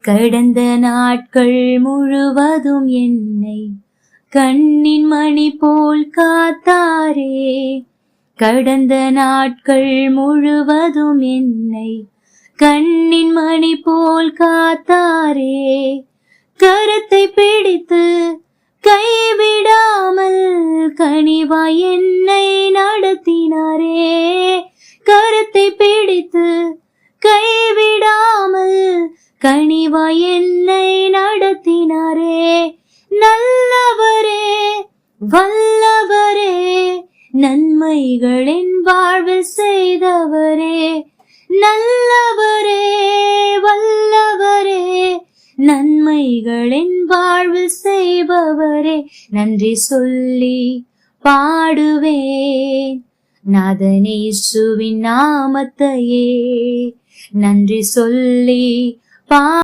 கடந்த நாட்கள் முழுவதும் என்னை கண்ணின் மணி போல் காத்தாரே. கடந்த நாட்கள் முழுவதும் என்னை கண்ணின் மணி போல் காத்தாரே. கரத்தை பிடித்து கைவிடாமல் கனிவாய் என்னை நடத்தினாரே. கரத்தை பிடித்து கைவிடாமல் கனிவாய் என்னை நடத்தினாரே. நல்லவரே வல்லவரே நன்மைகளின் வாழ்வில் செய்தவரே. நல்லவரே வல்லவரே நன்மைகளின் வாழ்வில் செய்பவரே. நன்றி சொல்லி பாடுவேன் நாதனேசுவின் நாமத்தையே. நன்றி சொல்லி